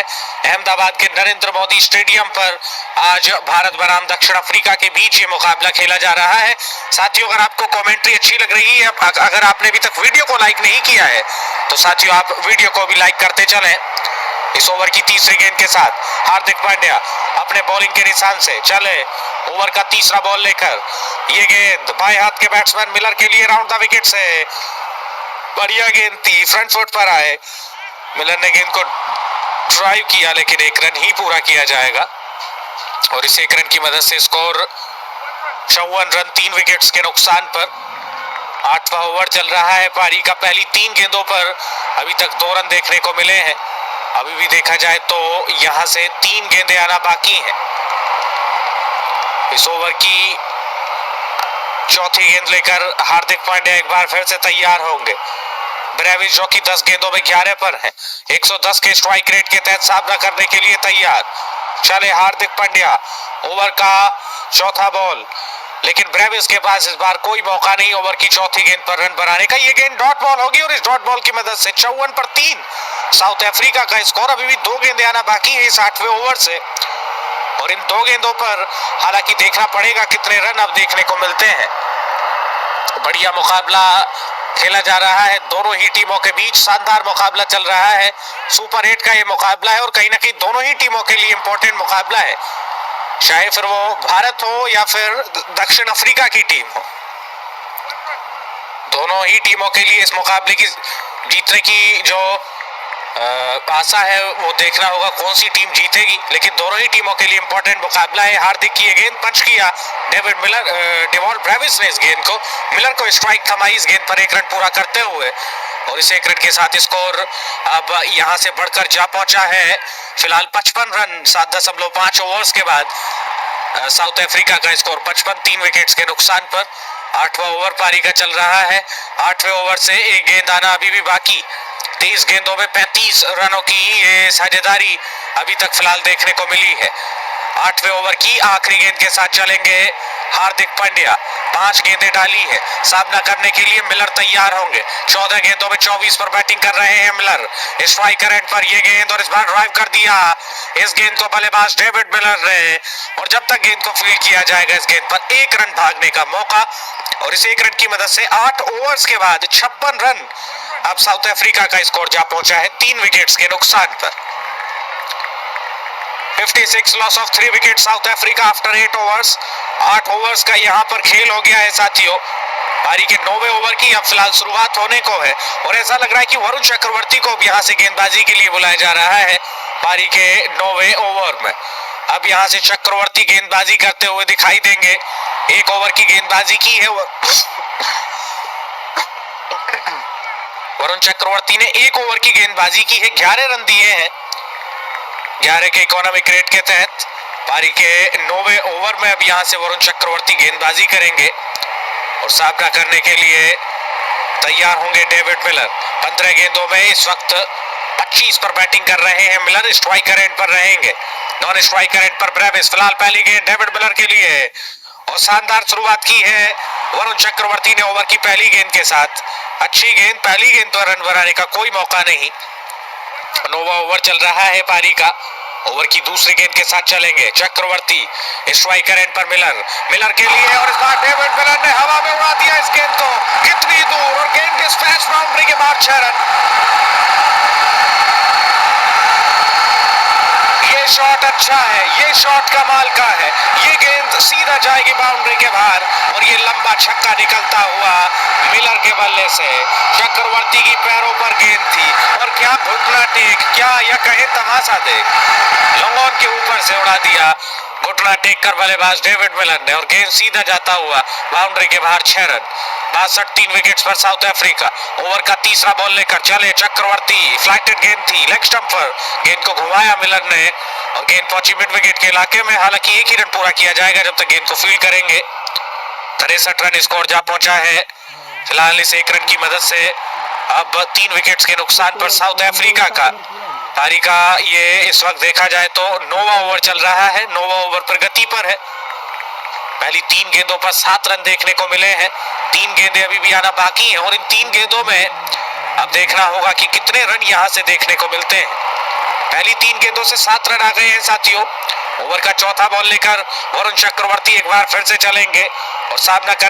अहमदाबाद के नरेंद्र मोदी स्टेडियम पर आज भारत बनाम दक्षिण अफ्रीका के बीच ये मुकाबला खेला जा रहा है। साथियों, अगर आपको कमेंट्री अच्छी लग रही है, अगर आपने अभी तक वीडियो को लाइक नहीं किया है तो साथियों आप वीडियो को भी लाइक करते चलें। इस ओवर की तीसरी गेंद के साथ हार्दिक पांड्या अपने बॉलिंग के निशान से चले ओवर का तीसरा बॉल लेकर। ये गेंद बाएं हाथ के बैट्समैन मिलर के लिए राउंड द विकेट से बढ़िया गेंद थी, फ्रंट फुट पर आए। मिलर ने गेंद को ड्राइव किया लेकिन एक रन ही पूरा किया जाएगा और इस एक रन की मदद से स्कोर 54 रन 3 विकेट्स के नुकसान पर। 8वां ओवर चल रहा है पारी का। पहली 3 गेंदों पर अभी तक 2 रन देखने को मिले हैं। अभी भी देखा जाए तो यहां से 3 गेंदें आना बाकी हैं। इस ओवर की चौथी गेंद लेकर हार्दिक पांड्या एक बार फिर से तैयार होंगे। ब्रेविस जो कि 10 गेंदों में 11 पर है, 110 के स्ट्राइक रेट के तहत सामना करने के लिए तैयार। चले हार्दिक पांड्या, ओवर का चौथा बॉल, लेकिन ब्रेविस के पास इस बार कोई मौका नहीं ओवर की चौथी गेंद पर रन बनाने का। ये गेंद डॉट बॉल होगी और इस डॉट बॉल की मदद से 54 पर 3 साउथ अफ्रीका का स्कोर। अभी भी 2 गेंदें आना बाकी है इस 8वें ओवर से और इन 2 गेंदों पर हालांकि देखना पड़ेगा कितने रन अब देखने को मिलते हैं। बढ़िया मुकाबला खेला जा रहा है दोनों ही टीमों के बीच, शानदार मुकाबला चल रहा है। सुपर 8 का ये मुकाबला है और कहीं ना कहीं दोनों ही टीमों के लिए इंपॉर्टेंट मुकाबला है, चाहे फिर वो भारत हो या फिर दक्षिण अफ्रीका की टीम हो। दोनों ही टीमों के लिए इस मुकाबले की जीतने की जो आशा है वो देखना होगा कौन सी टीम जीतेगी, लेकिन दोनों ही टीमों के लिए इंपॉर्टेंट मुकाबला है। हार्दिक की ये गेंद पंच किया डेविड मिलर, डेवॉन ब्रेविस ने इस गेंद को, मिलर को स्ट्राइक थमाई इस गेंद पर 1 रन पूरा करते हुए और इस 1 रन के साथ स्कोर अब यहां से बढ़कर जा पहुंचा है फिलहाल 55 रन 7.5 ओवर्स के बाद। साउथ अफ्रीका का स्कोर 55 3 विकेट्स के नुकसान पर। 8वां ओवर पारी का चल रहा है। 8वें ओवर से एक गेंद आना अभी भी बाकी। 23 गेंदों में 35 रनों की ये साझेदारी अभी तक फिलहाल देखने को मिली है। 8वें ओवर की आखिरी गेंद के साथ चलेंगे हार्दिक पांड्या। 5 गेंदें डाली है, सामना करने के लिए मिलर तैयार होंगे। 14 गेंदों में 24 पर बैटिंग कर रहे हैं मिलर। स्ट्राइकर एंड पर ये गेंद और इस बार ड्राइव कर दिया इस गेंद को बल्लेबाज डेविड मिलर ने और जब तक गेंद को फील्ड किया जाएगा इस गेंद पर 1 रन भागने का मौका और इस 1 रन की मदद से 8 ओवर्स के बाद 56 रन अब साउथ अफ्रीका का स्कोर जा पहुंचा है 3 विकेट्स के नुकसान पर। 56 loss of 3 wicket south Africa after 8 overs. 8 overs का यहां पर खेल हो गया है साथियों। पारी के 9वें ओवर की अब फिलहाल शुरुआत होने को है और ऐसा लग रहा है कि वरुण चक्रवर्ती को अब यहां से गेंदबाजी के लिए बुलाया जा रहा है पारी के 9वें ओवर में। अब यहां से चक्रवर्ती गेंदबाजी करते हुए दिखाई देंगे। 1 ओवर की गेंदबाजी की है वरुण चक्रवर्ती ने 1 ओवर की गेंदबाजी की है, 11 रन दिए हैं 11 के इकोनॉमिक रेट के तहत। पारी के 9वें ओवर में अब यहां से वरुण चक्रवर्ती गेंदबाजी करेंगे और सामना करने के लिए तैयार होंगे डेविड मिलर। 15 गेंदों में इस वक्त 25 पर बैटिंग कर रहे हैं मिलर। स्ट्राइकर एंड पर रहेंगे, नॉन स्ट्राइकर एंड पर ब्रेविस। फिलहाल पहली गेंद डेविड मिलर के लिए और शानदार शुरुआत की है वरुण चक्रवर्ती ने ओवर की पहली गेंद के साथ। अच्छी गेंद, पहली गेंद पर रन बनाने का कोई मौका नहीं। 9वां ओवर चल रहा है पारी का। ओवर की दूसरी गेंद के साथ चलेंगे चक्रवर्ती। स्ट्राइकर एंड पर मिलर, मिलर के लिए और इस बार डेविड मिलर ने हवा में उड़ा दिया इस गेंद को कितनी दूर और गेंद डिस्पैच बाउंड्री के बाद 6 रन। ये शॉट अच्छा है, ये शॉट कमाल का है। ये गेंद सीधा जाएगी बाउंड्री के बाहर और ये लंबा छक्का निकलता हुआ मिलर के बल्ले से चक्रवर्ती की पैरों पर गेंद थी और क्या घुटना टेक, क्या या कहे तमाशा देख, लॉन्गॉन के ऊपर से उड़ा दिया घुटना टेक कर बल्लेबाज डेविड मिलर ने और गेंद सीधा जाता हुआ बाउंड्री के बाहर 6 रन। 62 3 विकेट्स पर साउथ अफ्रीका। ओवर का तीसरा बॉल लेकर चले चक्रवर्ती। फ्लाइटेड गेंद थी, लेग स्टंप पर गेंद को घुमाया मिलर ने और गेंद पहुंची मिड विकेट के इलाके में। हालांकि 1 ही रन पूरा किया जाएगा जब तक गेंद को फील्ड करेंगे। 63 रन स्कोर जा पहुंचा है फिलहाल इस 1 रन की मदद से। अब 3 विकेट्स के नुकसान पर साउथ अफ्रीका का। पारी का ये इस वक्त देखा जाए तो 9वां ओवर चल रहा है। 9वां ओवर प्रगति पर है। पहली 3 गेंदों पर 7 रन देखने को मिले हैं। 3 गेंदें अभी भी आना बाकी हैं और इन 3 गेंदों में अब देखना होगा कि कितने रन यहां से देखने को मिलते हैं। पहली 3 गेंदों से 7 रन आ गए हैं साथियों। ओवर का चौथा बॉल लेकर वरुण चक्रवर्ती एक बार फिर से चलेंगे और सामना कर